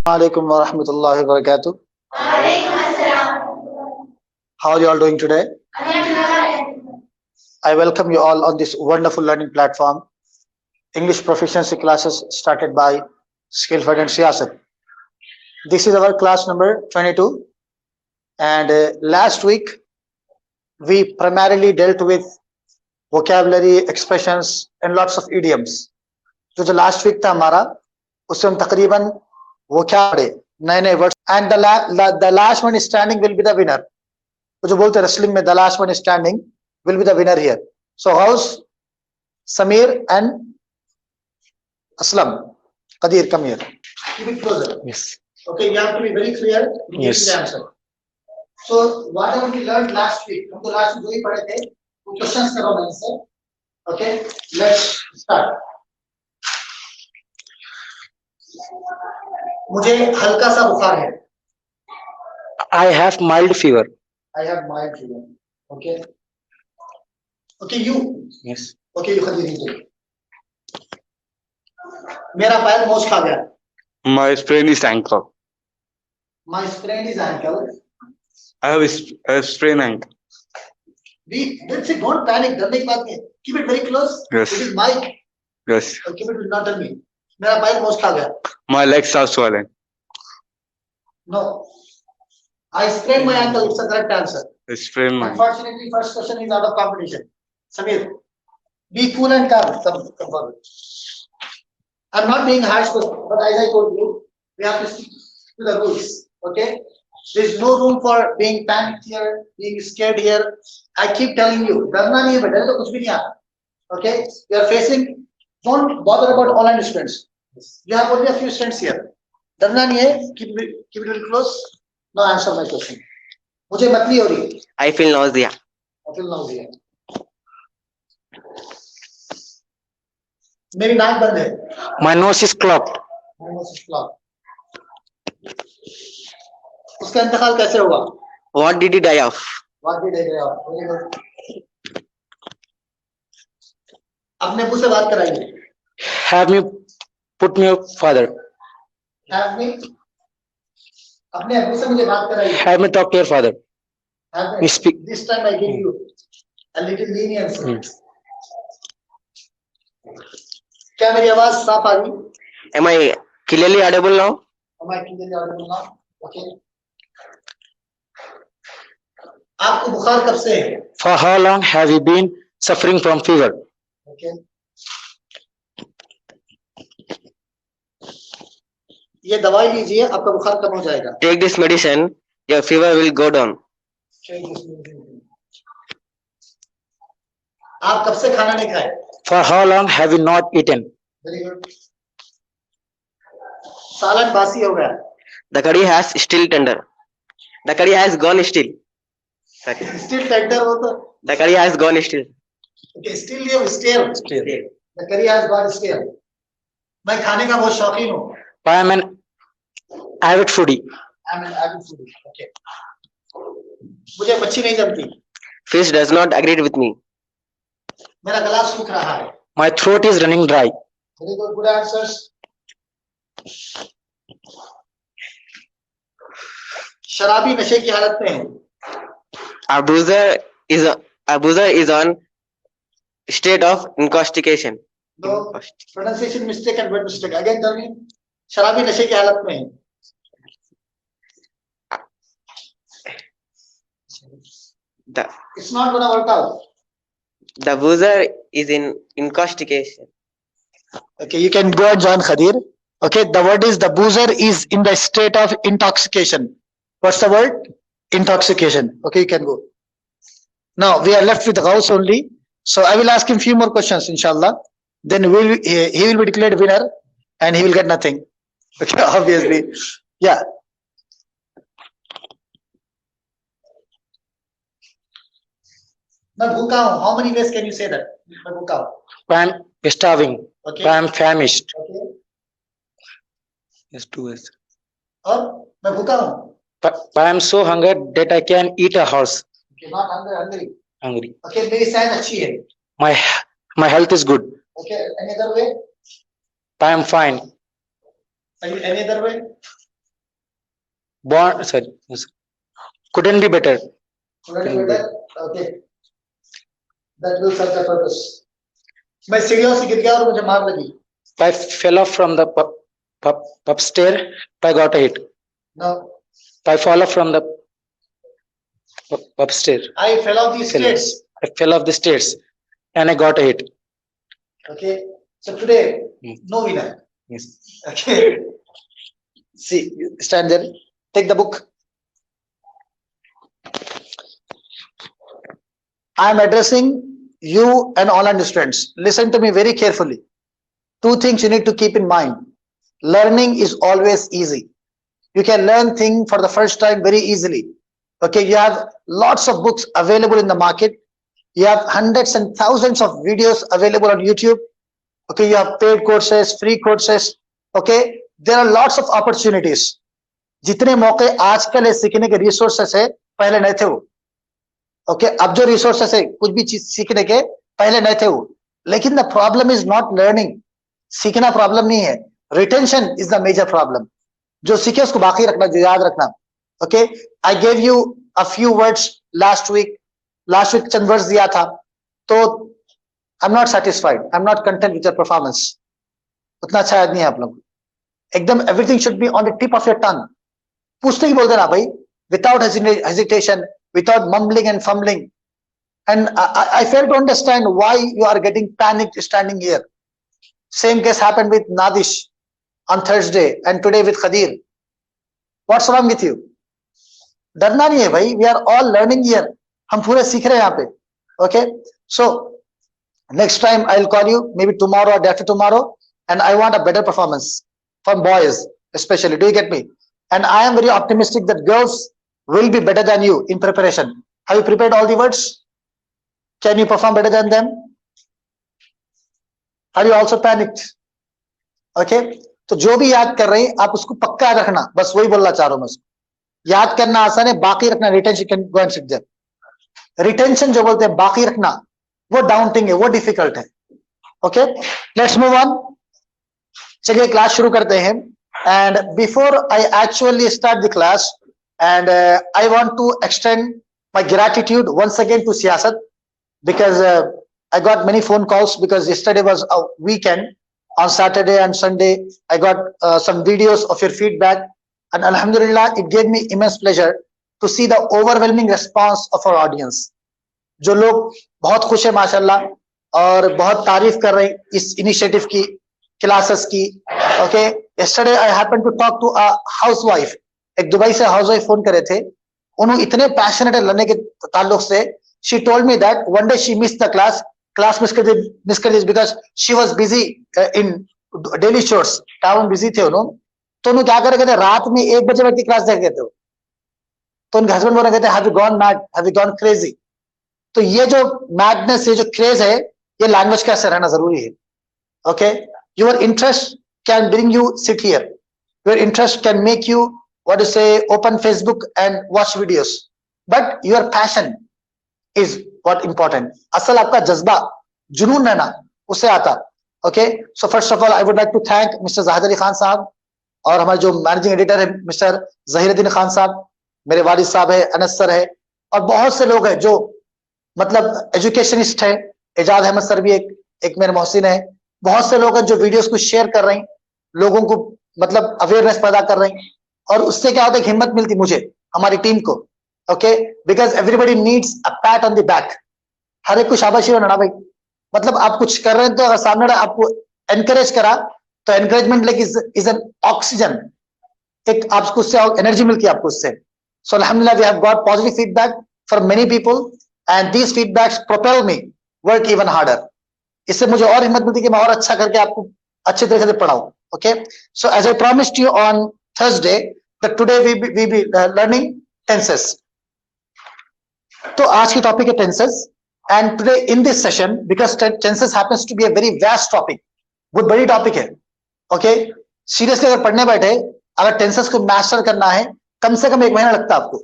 Alaikum wa rahmatullahi wa barakatuh. How are you all doing today? I welcome you all on this wonderful learning platform, English proficiency classes started by Skillfed and Siyasat. This is our class number 22, and last week we primarily dealt with vocabulary, expressions, and lots of idioms. जो last week था हमारा, उससे हम तकरीबन वो क्या पढ़े, नए नए words. And the last one standing will be the winner. वो जो बोलते हैं रेसलिंग में, the last one standing will be the winner here. So house Sameer and Aslam, Qadir, come here. Keep it closer. Yes. Okay, you have to be very clear in Yes. the answer. So whatever we learned last week, हम तो last week वही पढ़े थे, वो questions करो मैं से. Okay, let's start. मुझे हल्का सा बुखार है. I have mild fever. I have mild fever. Okay. Okay, you. Yes. Okay, you Khadir. मेरा पैर मोच खा गया. My sprain is ankle. My sprain is ankle. I have sprain ankle. Let's say don't panic. डरने की बात नहीं. Keep it very close. Yes. It is mic. Yes. Keep it, not tell me. मेरा पैर मोच खा गया. My legs are swollen. No. I sprained my ankle. It's a correct answer. I sprain my. Unfortunately, first question is out of competition. Samir, be cool and calm. Come forward. I'm not being harsh, but as I told you, we have to stick to the rules. Okay? There is no room for being panicked here, being scared here. I keep telling you, डरना नहीं है बेटा, तो कुछ भी नहीं आता. Okay? You are facing. Don't bother about online students. You have only a few students here. डरना नहीं है. Keep it very close. Now answer my question. मुझे मतली हो रही. I feel nausea. I feel nausea. मेरी नाक बंद है. My nose is clogged. My nose is clogged. उसका इंतकाल कैसे होगा? What did he die of? What did I do? Very good. अपने अब्बू से बात कराइए. Have me put me up, father. Have me. अपने अब्बू से मुझे बात कराइए. Have me talk to your father. Have me. We speak. This time I give you a little leniency. क्या मेरी आवाज साफ आ रही? Am I clearly audible now? Am I clearly audible now? Okay. आपको बुखार कब से है? For how long have you been suffering from fever? Okay. ये दवाई लीजिए, आपका बुखार कम हो जाएगा. Take this medicine, your fever will go down. आप कब से खाना नहीं खाए? For how long have you not eaten? Very good. सालन बासी हो गया. The curry has still tender. The curry has gone still. Still tender हो तो. The curry has gone still. Okay, still ये stale. The curry has got stale. मैं खाने का बहुत शौकीन हूँ. I am an avid foodie. I am an avid foodie. Okay. मुझे मच्छी नहीं जमती. Fish does not agree with me. मेरा गला सूख रहा है. My throat is running dry. Very good. Good answers. शराबी नशे की हालत में है. Abuzer is on state of intoxication. No pronunciation mistake and word mistake. Again tell me. शराबी नशे की हालत में है. It's not gonna work out. The boozer is in intoxication. Okay, you can go and join Khadir. Okay, the word is the boozer is in the state of intoxication. What's the word? Intoxication. Okay, you can go. Now we are left with Gauss only. So I will ask him few more questions, inshallah. Then he will be declared winner, and he will get nothing. Okay, obviously. Yeah. मैं भूखा हूँ. How many ways can you say that? मैं भूखा हूँ. I am starving. Okay. I am famished. Okay. Yes, 2 ways. और मैं भूखा हूँ. I am so hungry that I can eat a horse. Okay, not hungry. Hungry. Okay, मेरी सेहत अच्छी है. My health is good. Okay, any other way? I am fine. Any other way? born, sorry, couldn't be better. Okay. That will serve the purpose. मैं सीढ़ियों से गिर गया और मुझे मार लगी. I fell off from the upstairs. I got a hit. No. I fall off from the upstairs. I fell off the stairs. I fell off the stairs and I got a hit. Okay. So today, no winner. Yes. Okay. See, stand there. Take the book. I am addressing you and online students. Listen to me very carefully. Two things you need to keep in mind. Learning is always easy. You can learn things for the first time very easily. Okay, you have lots of books available in the market. You have hundreds and thousands of videos available on YouTube. Okay, you have paid courses, free courses. Okay, there are lots of opportunities. जितने मौके आजकल है सीखने के resources है पहले नहीं थे वो. ओके, अब जो रिसोर्सेस है कुछ भी चीज सीखने के पहले नहीं थे वो. लेकिन the problem is not learning. सीखना प्रॉब्लम नहीं है, retention is the major problem. जो सीखे उसको बाकी रखना, जो याद रखना. Okay, I gave you a few words last week चंद वर्ड्स दिया था, तो I am not satisfied, I am not content with your performance. उतना अच्छा याद नहीं है आप लोग. एकदम everything should be on the tip of your tongue. पूछते ही बोल देना भाई, without hesitation, without mumbling and fumbling. And I fail to understand why you are getting panicked standing here. Same case happened with Nadish on Thursday and today with Khadir. What's wrong with you? डरना नहीं है भाई, we are all learning here. हम पूरे सीख रहे हैं यहाँ पे. Okay, so next time I'll call you maybe tomorrow or day after tomorrow, and I want a better performance from boys especially. Do you get me? And I am very optimistic that girls will be better than you in preparation. Have you prepared all the words? Can you perform better than them? Are you also panicked? Okay, तो जो भी याद कर रहे हैं आप उसको पक्का याद रखना. बस वही बोलना चाह रहा हूं मैं. उसको याद करना आसान है, बाकी रखना retention. Can go and sit there. Retention जो बोलते हैं बाकी रखना, वो डाउंटिंग है, वो डिफिकल्ट है. Okay, let's move on. चलिए क्लास शुरू करते हैं. And before I actually start the class, and I want to extend my gratitude once again to Siyasat, because I got many phone calls, because yesterday was a weekend. On Saturday and Sunday I got some videos of your feedback, and alhamdulillah it gave me immense pleasure to see the overwhelming response of our audience. जो लोग बहुत खुश है माशाल्लाह और बहुत तारीफ कर रहे हैं इस इनिशिएटिव की, क्लासेस की. Okay, yesterday I happened to talk to a housewife. एक दुबई से हाउसवाइफ फोन करे थे. उन्होंने इतने पैशनेट है लर्निंग के ताल्लुक से. She told me that one day she miss the class miss कर दी because she was busy in daily chores. टाउन बिजी थे उन्होंने. तो उन्होंने क्या करे, कहते रात में 1 बजे बैठ के क्लास देख गए थे. तो उनके हस्बैंड बोले, कहते have you gone mad, have you gone crazy. तो ये जो मैडनेस, ये जो क्रेज है, ये लैंग्वेज का असर रहना जरूरी है. Okay, your interest can bring you sit here. Your interest can make you what to say open Facebook and watch videos, but your passion is what important. असल आपका जज्बा, जुनून रहना, उससे आता. Okay, so first of all I would like to thank Mr. Zahid Ali Khan साहब और हमारे जो मैनेजिंग एडिटर है मिस्टर जहीरुद्दीन खान साहब, मेरे वालिद साहब है, अनस सर है, और बहुत से लोग हैं जो मतलब एजुकेशनिस्ट है. एजाज अहमद सर भी एक मेरे मोहसिन है. बहुत से लोग हैं जो वीडियोस को शेयर कर रहे हैं, लोगों को मतलब अवेयरनेस पैदा कर रहे हैं, और उससे क्या होता है, हिम्मत मिलती मुझे, हमारी टीम को. Okay, because everybody needs a pat on the back. हर एक को शाबाशी होना ना भाई. मतलब आप कुछ कर रहे हैं तो अगर सामने वाला आपको एनकरेज करा तो encouragement like is an oxygen. एक आपको उससे एनर्जी मिलती है आपको उससे. सो अल्हम्दुलिल्लाह we have got positive feedback from many people and these feedbacks propel me work even harder. इससे मुझे और हिम्मत मिलती है कि मैं और अच्छा करके आपको अच्छे तरीके से पढ़ाऊं. Okay, so as I promised you on Thursday that today we be learning tenses. तो आज की टॉपिक है tenses, and today in this session, because tenses happens to be a very vast topic, बहुत बड़ी टॉपिक है. Okay, seriously अगर पढ़ने बैठे, अगर tenses को मास्टर करना है, कम से कम 1 महीना लगता है आपको.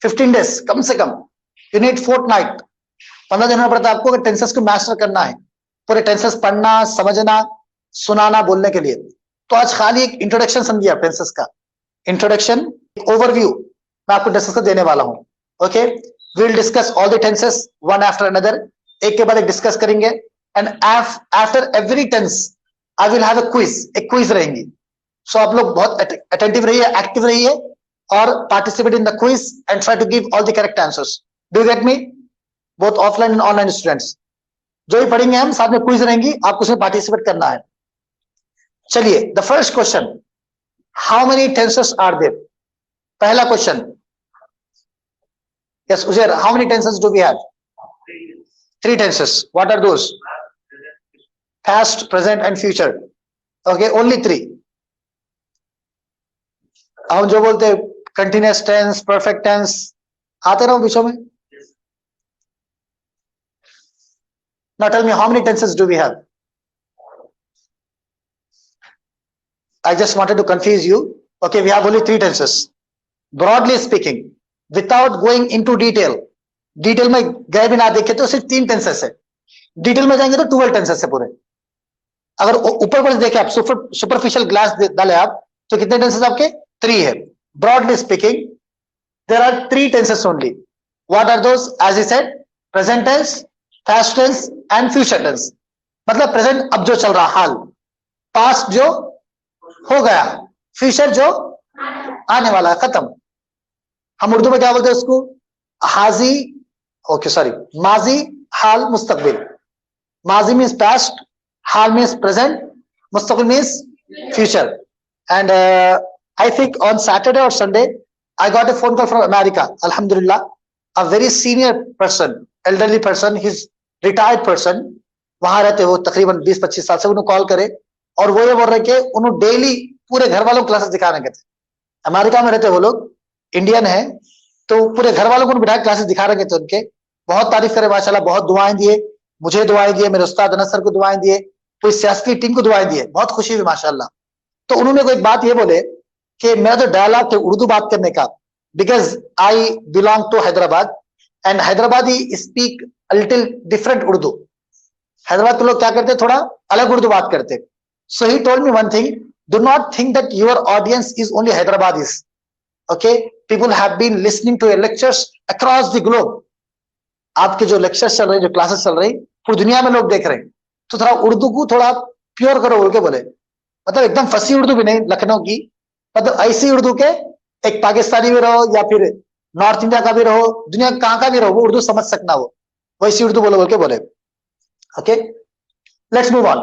15 days कम से कम. You need fortnight. 15 दिन पड़ता है आपको अगर tenses को मास्टर करना है. पूरे tenses पढ़ना, समझना, सुनाना, बोलने के लिए. तो आज खाली एक इंट्रोडक्शन समझिए आप टेंसेस का. इंट्रोडक्शन ओवरव्यू मैं आपको डिस्कस देने वाला हूं. Okay, we will discuss all the tenses one after another. एक के बाद एक डिस्कस करेंगे. And after every tense I will have एक क्विज रहेंगी. सो आप लोग बहुत अटेंटिव रहिए, एक्टिव रहिए और participate in the quiz and try to give all the correct answers. Do you get me? Both offline and online students. जो भी पढ़ेंगे हम साथ में क्विज रहेंगी, आपको उसमें पार्टिसिपेट करना है. चलिए, the first question, how many tenses are there? पहला question. Yes Uzair, how many tenses do we have? 3 tenses. What are those? Past, present and future. Okay, only 3. हम जो बोलते हैं कंटिन्यूअस टेंस, परफेक्ट टेंस, आते रहो बीचों में. Now tell me, how many tenses do we have? I just wanted to confuse you. Okay, we have only 3 tenses. Broadly speaking, without going into detail, detail में गए भी ना देखे तो सिर्फ 3 टेंसेस है. डिटेल में जाएंगे तो 12 टेंसेस है पूरे. अगर ऊपर पर देखे आप, सुपरफिशियल ग्लास डाले आप, तो कितने टेंसेस आपके? 3 है. Broadly speaking there are 3 tenses only. What are those? As I said, present tense, past tense and future tense. मतलब प्रेजेंट अब जो चल रहा हाल, पास्ट जो हो गया, फ्यूचर जो आने वाला है, खत्म. हम उर्दू में क्या बोलते हैं उसको? हाजी, ओके सॉरी, माजी, हाल, मुस्तकबिल. माजी मीन्स पास्ट, हाल मीन्स प्रेजेंट, मुस्तकबिल means future. And I think on Saturday or Sunday I got a phone call from America. अल्हम्दुलिल्लाह, a very senior person, elderly person, his retired person, वहां रहते वो तकरीबन 20-25 साल से. उन्होंने कॉल करे और वो ये बोल रहे कि उन्होंने डेली पूरे घर वालों को क्लासेस दिखाने के थे. अमेरिका में रहते वो लोग, इंडियन है, तो पूरे घर वालों को बिठा क्लासेस दिखा रहे थे. उनके बहुत तारीफ करे माशाल्लाह, बहुत दुआएं दिए, मुझे दुआएं दिए, मेरे उस्ताद अनस सर को दुआएं दिए, पूरी सियासती टीम को दुआएं दिए. बहुत खुशी हुई माशाल्लाह. तो उन्होंने कोई बात ये बोले कि मेरा जो डायलॉग है उर्दू बात करने का, because I belong to Hyderabad and Hyderabadi speak a little different Urdu. Hyderabad के लोग क्या करते, थोड़ा अलग उर्दू बात करते. So he told me one thing, do not think that your audience is only Hyderabadis. Okay, people have been listening to your lectures across the globe. आपके जो लेक्चर्स चल रहे हैं, जो क्लासेस चल रही, पूरी दुनिया में लोग देख रहे हैं. तो थोड़ा उर्दू को थोड़ा प्योर करो बोल के बोले. मतलब एकदम फंसी उर्दू भी नहीं लखनऊ की, मतलब ऐसी उर्दू के एक पाकिस्तानी भी रहो या फिर नॉर्थ इंडिया का भी रहो, दुनिया कहाँ का भी रहो, वो उर्दू समझ सकना, वो वैसी उर्दू बोलो बोल के बोले. Okay, let's move on.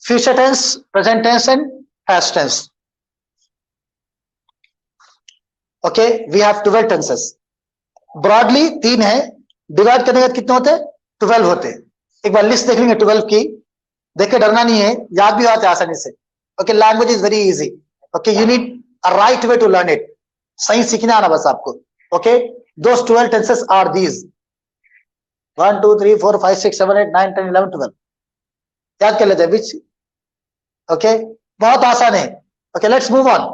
Future tense, present tense and past tense. Okay, we have 12 tenses. Broadly 3 है, डिवाइड करने के कितने होते हैं? 12 होते हैं. एक बार लिस्ट देख लेंगे 12 की, देख के डरना नहीं है, याद भी होता है आसानी से. Okay, language is very easy. Okay, you need a right way to learn it. सही सीखना आना बस आपको. Okay, those 12 tenses are these: 1 2 3 4 5 6 7 8 9 10 11 12. याद कर लेते हैं बीच. ओके, बहुत आसान है. Okay, let's move on.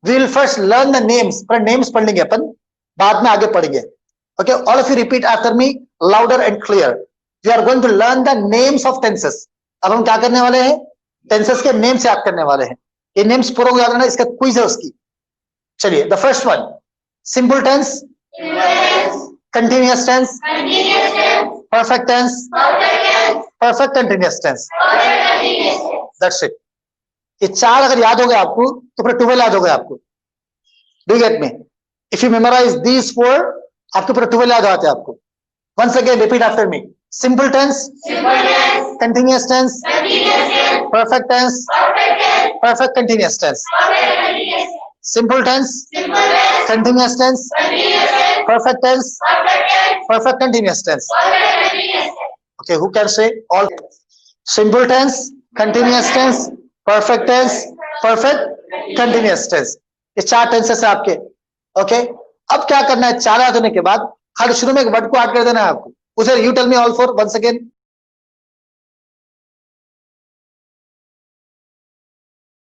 We will first learn the names. पर names पढ़ लेंगे अपन, बाद में आगे पढ़ेंगे. Okay, all of you repeat after me, louder and clear. We are going to learn the names of tenses. अब हम क्या करने वाले हैं? टेंसेस के नेम्स याद करने वाले हैं. ये नेम्स पूरा याद करना, इसका क्विज है उसकी. चलिए, the first one, simple tense, continuous tense, perfect tense, perfect continuous tense. That's it. ये 4 अगर याद हो गए आपको तो पूरा 12 याद हो गए आपको. Do get me? If you memorize these 4, आपके पूरा 12 याद आते हैं आपको. Once again repeat after me. Simple tense, continuous tense, perfect tense, perfect continuous tense. Simple tense, continuous tense, perfect tense, perfect continuous tense. Okay, who can say all? Simple tense, continuous tense, perfect tense, perfect continuous tense. ये 4 tenses है आपके. Okay, अब क्या करना है? 4 याद होने के बाद खाली शुरू में एक वर्ड को ऐड कर देना है आपको. उसे you tell me all 4 once again.